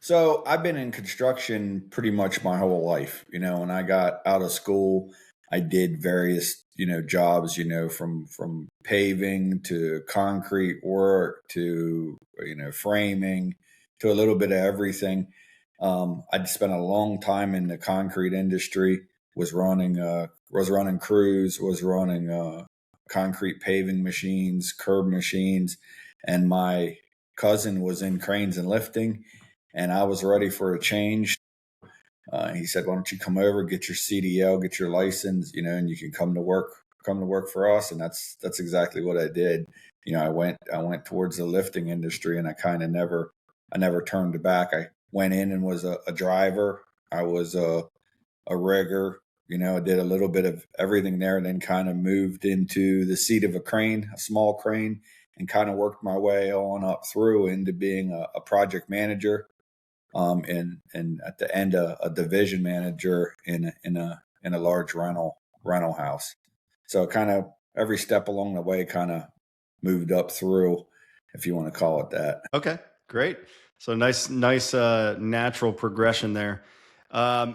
So I've been in construction pretty much my whole life. When I got out of school, I did various, jobs, from paving to concrete work to, framing to a little bit of everything. I'd spent a long time in the concrete industry, was running crews, was running concrete paving machines, curb machines, and my cousin was in cranes and lifting, and I was ready for a change. He said, "Why don't you come over, get your CDL, get your license, and you can come to work for us." And that's exactly what I did. I went towards the lifting industry, and I never turned back. I went in and was a driver. I was a rigger. I did a little bit of everything there, and then kind of moved into the seat of a crane, a small crane, and kind of worked my way on up through into being a project manager, and at the end a division manager in a large rental house. So kind of every step along the way kind of moved up through, if you want to call it that. Okay, great. So nice, natural progression there.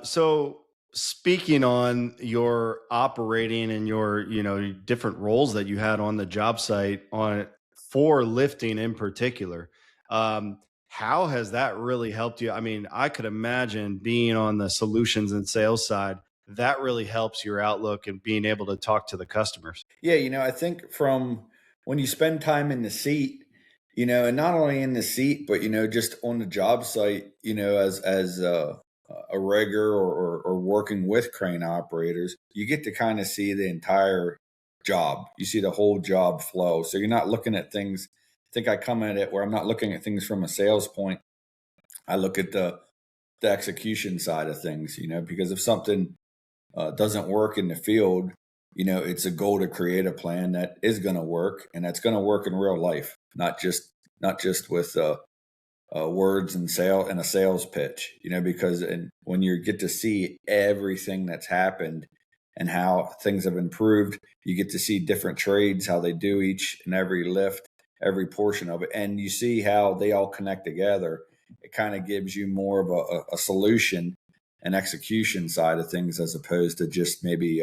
So speaking on your operating and your, different roles that you had on the job site on for lifting in particular, how has that really helped you? I mean, I could imagine being on the solutions and sales side, that really helps your outlook and being able to talk to the customers. Yeah, I think from when you spend time in the seat, and not only in the seat, but just on the job site, as a rigger or working with crane operators, you get to kind of see the entire job. You see the whole job flow. So you're not looking at things. I think I come at it where I'm not looking at things from a sales point. I look at the execution side of things, because if something doesn't work in the field, it's a goal to create a plan that is going to work, and that's going to work in real life, not just with words and a sales pitch. Because when you get to see everything that's happened and how things have improved, you get to see different trades, how they do each and every lift, every portion of it, and you see how they all connect together. It kind of gives you more of a solution and execution side of things as opposed to just maybe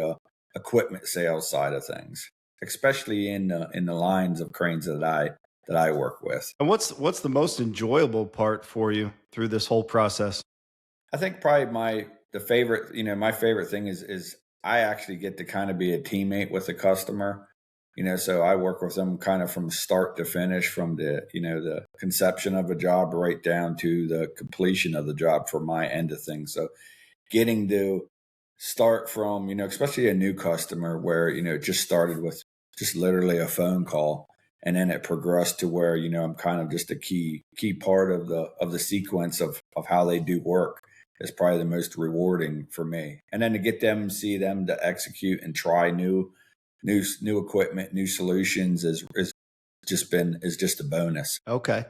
equipment sales side of things, especially in the lines of cranes that I work with. And what's the most enjoyable part for you through this whole process? I think probably my favorite thing is I actually get to kind of be a teammate with the customer. So I work with them kind of from start to finish, from the conception of a job right down to the completion of the job for my end of things. So getting to start from, especially a new customer where, it just started with just literally a phone call. And then it progressed to where, I'm kind of just a key part of the sequence of how they do work is probably the most rewarding for me. And then to get them, see them to execute and try new equipment, new solutions is just a bonus. Okay.